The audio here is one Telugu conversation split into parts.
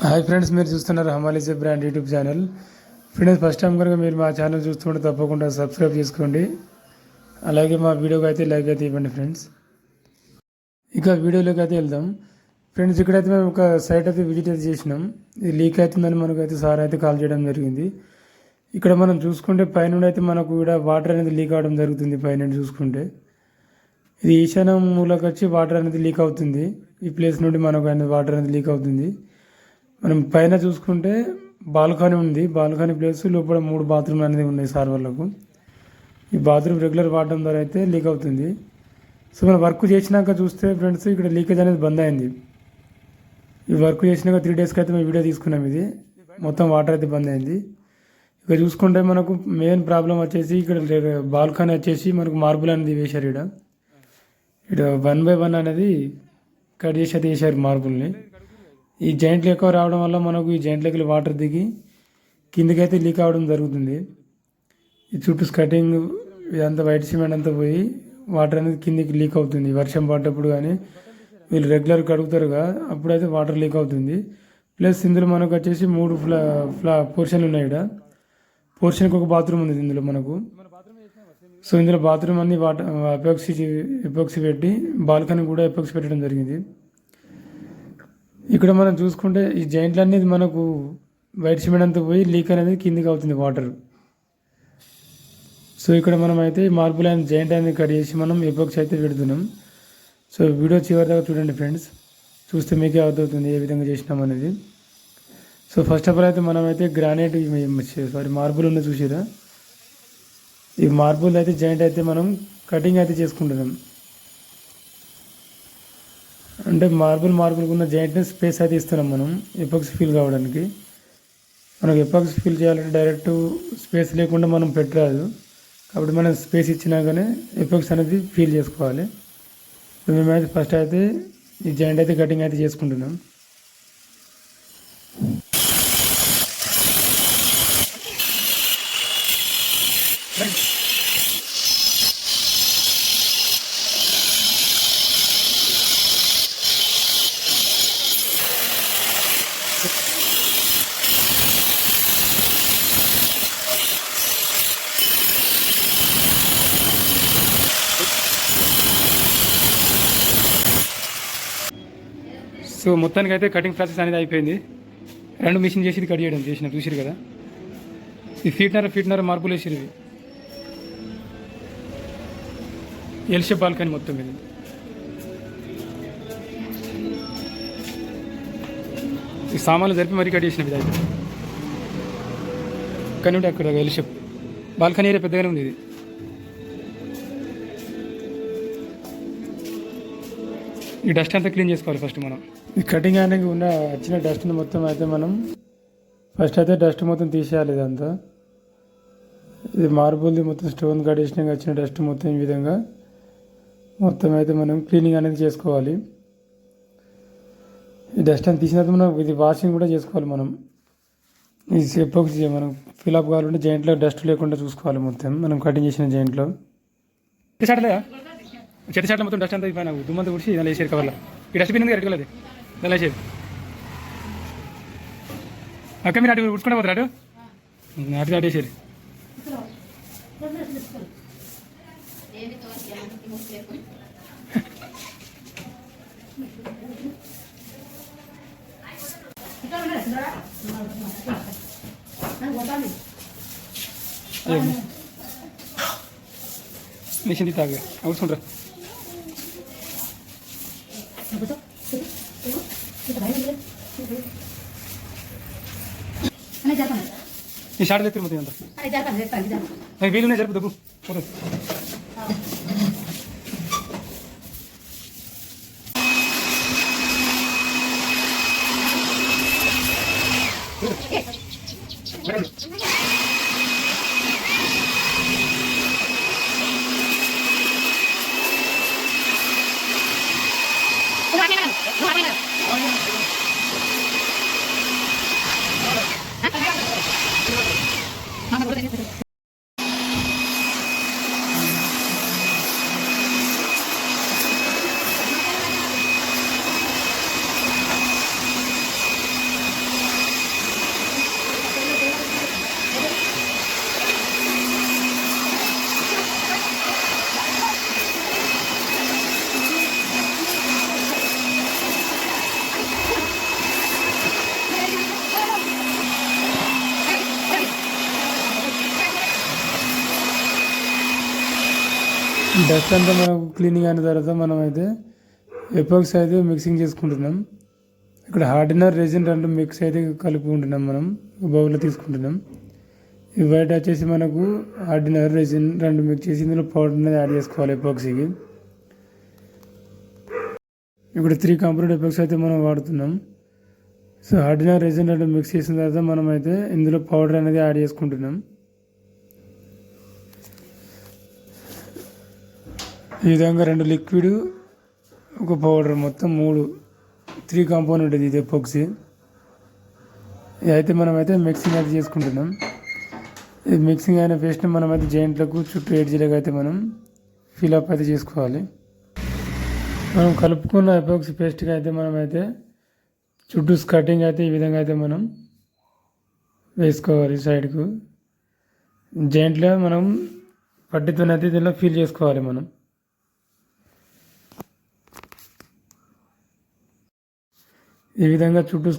హాయ్ ఫ్రెండ్స్, మీరు చూస్తున్నారు హమాలీజే brand YouTube channel. Friends, first time కనుక మీరు మా ఛానల్ చూస్తుంటే తప్పకుండా సబ్స్క్రైబ్ చేసుకోండి. అలాగే మా వీడియోకి అయితే లైక్ అయితే ఇవ్వండి ఫ్రెండ్స్. ఇక వీడియోలోకి అయితే వెళ్దాం ఫ్రెండ్స్. ఇక్కడైతే మేము ఒక సైట్ అయితే విజిట్ అయితే చేసినాం. ఇది లీక్ అవుతుందని మనకైతే సార్ అయితే కాల్ చేయడం జరిగింది. ఇక్కడ మనం చూసుకుంటే పైనుండి అయితే మనకు కూడా వాటర్ అనేది లీక్ అవడం జరుగుతుంది. పైన చూసుకుంటే ఇది ఈశాన్య మూలకు వచ్చి వాటర్ అనేది లీక్ అవుతుంది. ఈ ప్లేస్ నుండి మనకు అనేది వాటర్ అనేది లీక్ అవుతుంది. మనం పైన చూసుకుంటే బాల్కనీ ఉంది. బాల్కనీ ప్లేస్ లోపల 3 బాత్రూమ్లు అనేది ఉన్నాయి సార్ వాళ్ళకు. ఈ బాత్రూమ్ రెగ్యులర్ వాడడం ద్వారా అయితే లీక్ అవుతుంది. సో మనం వర్క్ చేసినాక చూస్తే ఫ్రెండ్స్, ఇక్కడ లీకేజ్ అనేది బంద్ అయింది. ఈ వర్క్ చేసినాక 3 డేస్కి అయితే మేము వీడియో తీసుకున్నాం. ఇది మొత్తం వాటర్ అయితే బంద్ అయింది. ఇక చూసుకుంటే మనకు మెయిన్ ప్రాబ్లం వచ్చేసి ఇక్కడ బాల్కనీ వచ్చేసి మనకు మార్బుల్ అనేది వేశారు. ఇక్కడ 1 by 1 అనేది కట్ చేసి అయితే వేశారు మార్బుల్ని. ఈ జాయింట్లు ఎక్కువ రావడం వల్ల మనకు ఈ జాయింట్లకి వాటర్ దిగి కిందకైతే లీక్ అవ్వడం జరుగుతుంది. ఈ చుట్టూ స్కటింగ్ ఇదంతా వైట్ సిమెంట్ అంతా పోయి వాటర్ అనేది కిందికి లీక్ అవుతుంది. వర్షం పడ్డప్పుడు కానీ వీళ్ళు రెగ్యులర్ కడుగుతారుగా, అప్పుడైతే వాటర్ లీక్ అవుతుంది. ప్లస్ ఇందులో మనకు వచ్చేసి 3 పోర్షన్లు ఉన్నాయి. ఇక్కడ పోర్షన్కి ఒక బాత్రూమ్ ఉంది ఇందులో మనకు. సో ఇందులో బాత్రూమ్ అన్ని వాటర్ ఎపాక్సీ పెట్టి బాల్కనీ కూడా ఎపాక్సీ పెట్టడం జరిగింది. ఇక్కడ మనం చూసుకుంటే ఈ జాయింట్లు అనేది మనకు వైట్ సిమెంట్ అంతా పోయి లీక్ అనేది కిందికి అవుతుంది వాటర్. సో ఇక్కడ మనం అయితే మార్బుల్ అండ్ జాయింట్ అనేది కట్ చేసి మనం ఎపాక్సీ అయితే పెడుతున్నాం. సో వీడియో చివరి దాకా చూడండి ఫ్రెండ్స్, చూస్తే మీకే అర్థమవుతుంది ఏ విధంగా చేసినాం అనేది. సో ఫస్ట్ ఆఫ్ ఆల్ అయితే మనం అయితే గ్రానైట్ మార్బుల్ ఉన్న చూసిరా, ఈ మార్బుల్ అయితే జాయింట్ అయితే మనం కటింగ్ అయితే చేసుకుంటున్నాం. అంటే మార్బుల్కి ఉన్న జాయింట్ని స్పేస్ అయితే ఇస్తున్నాం మనం ఎపాక్సీ ఫిల్ కావడానికి. మనకు ఎపాక్సీ ఫిల్ చేయాలంటే డైరెక్ట్ స్పేస్ లేకుండా మనం పెట్టరాదు, కాబట్టి మనం స్పేస్ ఇచ్చినాకనే ఎపాక్సీ అనేది ఫిల్ చేసుకోవాలి. మేమైతే ఫస్ట్ అయితే ఈ జాయింట్ అయితే కటింగ్ అయితే చేసుకుంటున్నాం. సో మొత్తానికి అయితే కటింగ్ ప్రాసెస్ అనేది అయిపోయింది. 2 మిషన్ చేసి కట్ చేయడం చూసిరు కదా. ఈ ఫీట్నర మార్బుల్ వేసిరు. ఇవి ఎల్ షేప్ బాల్కనీ మొత్తం ఇది. ఈ సామాన్లు జరిపి మరీ కట్ చేసినవి. అయితే ఇక్కడ నుండి అక్కడ ఎల్ షేప్ బాల్కనీ ఏరియా పెద్దగానే ఉంది. ఇది ఈ డస్ట్ అంతా క్లీన్ చేసుకోవాలి ఫస్ట్ మనం. ఈ కటింగ్ అనేది వచ్చిన డస్ట్ని మొత్తం అయితే మనం ఫస్ట్ అయితే డస్ట్ మొత్తం తీసేయాలి. ఇదంతా ఇది మార్బుల్ది మొత్తం స్టోన్ కడిషనింగ్ వచ్చిన డస్ట్ మొత్తం ఈ విధంగా మొత్తం అయితే మనం క్లీనింగ్ అనేది చేసుకోవాలి. ఈ డస్ట్ అని తీసిన తర్వాత మనం ఇది వాషింగ్ కూడా చేసుకోవాలి. మనం ఈ ఎపాక్సీ మనం ఫిల్అప్ కావాలంటే జాయింట్లో డస్ట్ లేకుండా చూసుకోవాలి. మొత్తం మనం కటింగ్ చేసిన జాయింట్లో చెట్టు మొత్తం డస్ట్ అంతా పైన దుమ్మంతా కుడిచి దాని వేసేది కవర్లో. ఈ డస్ట్బిన్ ఉంది ఎరగలేదు, దాని వేసేది. అక్క మీరు అటు ఉడుచుకుంటే పోతారు, అటు వేసేది. మిషన్ తాగా అవుతుండ్రా. ఈ షార్ట్ ఎత్తురు అంతా వీలునే జరుపు దగ్గు డస్ట్ అంతా మనకు క్లీనింగ్ అయిన తర్వాత మనం అయితే ఎపాక్సీ అయితే మిక్సింగ్ చేసుకుంటున్నాం. ఇక్కడ హార్డినర్ రెజిన్ రెండు మిక్స్ అయితే కలుపుకుంటున్నాం. మనం బౌల్లో తీసుకుంటున్నాం. ఈ వైట్ వచ్చేసి మనకు హార్డినర్ రెజిన్ రెండు మిక్స్ చేసి ఇందులో పౌడర్ అనేది యాడ్ చేసుకోవాలి ఎపాక్సీకి. ఇప్పుడు 3 కాంపోనెంట్ ఎపాక్సీ అయితే మనం వాడుతున్నాం. సో హార్డినర్ రెజిన్ రెండు మిక్స్ చేసిన తర్వాత మనం అయితే ఇందులో పౌడర్ అనేది యాడ్ చేసుకుంటున్నాం. ఈ విధంగా 2 లిక్విడ్ ఒక పౌడర్ మొత్తం 3 కాంపోనెంట్ ఇది ఎపాక్సీ. ఇదైతే మనమైతే మిక్సింగ్ అయితే చేసుకుంటున్నాం. ఇది మిక్సింగ్ అయిన పేస్ట్ని మనమైతే జాయింట్లకు చుట్టూ ఎడ్జీలకు అయితే మనం ఫిల్అప్ అయితే చేసుకోవాలి. మనం కలుపుకున్న ఎపాక్సీ పేస్ట్కి అయితే మనమైతే చుట్టూ స్కర్టింగ్ అయితే ఈ విధంగా అయితే మనం వేసుకోవాలి. సైడ్కు జాయింట్లో మనం పట్టితోనైతే దీనిలో ఫిల్ చేసుకోవాలి. మనం ఈ విధంగా చుట్టూ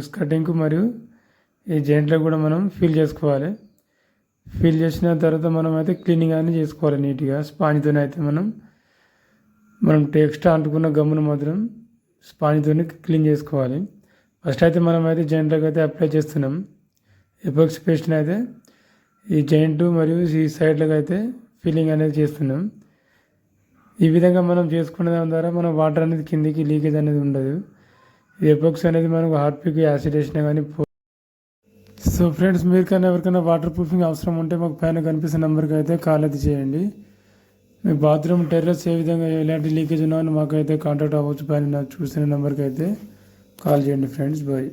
స్కర్టింగ్కు మరియు ఈ జాయింట్లో కూడా మనం ఫిల్ చేసుకోవాలి. ఫిల్ చేసిన తర్వాత మనం అయితే క్లీనింగ్ అనేది చేసుకోవాలి నీట్గా. స్పాంజ్తోనే అయితే మనం ఎక్స్ట్రా అంటుకున్న గమ్మును మాత్రం స్పాంజ్తో క్లీన్ చేసుకోవాలి. ఫస్ట్ అయితే మనం అయితే జాయింట్లోకి అయితే అప్లై చేస్తున్నాం. ఎపాక్సీ పేస్ట్ని అయితే ఈ జాయింట్ మరియు ఈ సైడ్లకు అయితే ఫిల్లింగ్ అనేది చేస్తున్నాం. ఈ విధంగా మనం చేసుకునే దాని ద్వారా మన వాటర్ అనేది కిందికి లీకేజ్ అనేది ఉండదు. ఈ ఎపాక్సీ అనేది మనకు హార్పిక్ యాసిడ్ వేసినా కానీ. సో ఫ్రెండ్స్, మీరు కానీ ఎవరికైనా వాటర్ ప్రూఫింగ్ అవసరం ఉంటే మాకు పైన కనిపిస్తున్న నెంబర్కి అయితే కాల్ అయితే చేయండి. మీ బాత్రూమ్ టెర్రస్ ఏ విధంగా ఎలాంటి లీకేజ్ ఉన్నా మాకైతే కాంటాక్ట్ అవ్వచ్చు. పైన చూసిన నెంబర్కి అయితే కాల్ చేయండి ఫ్రెండ్స్. బాయ్.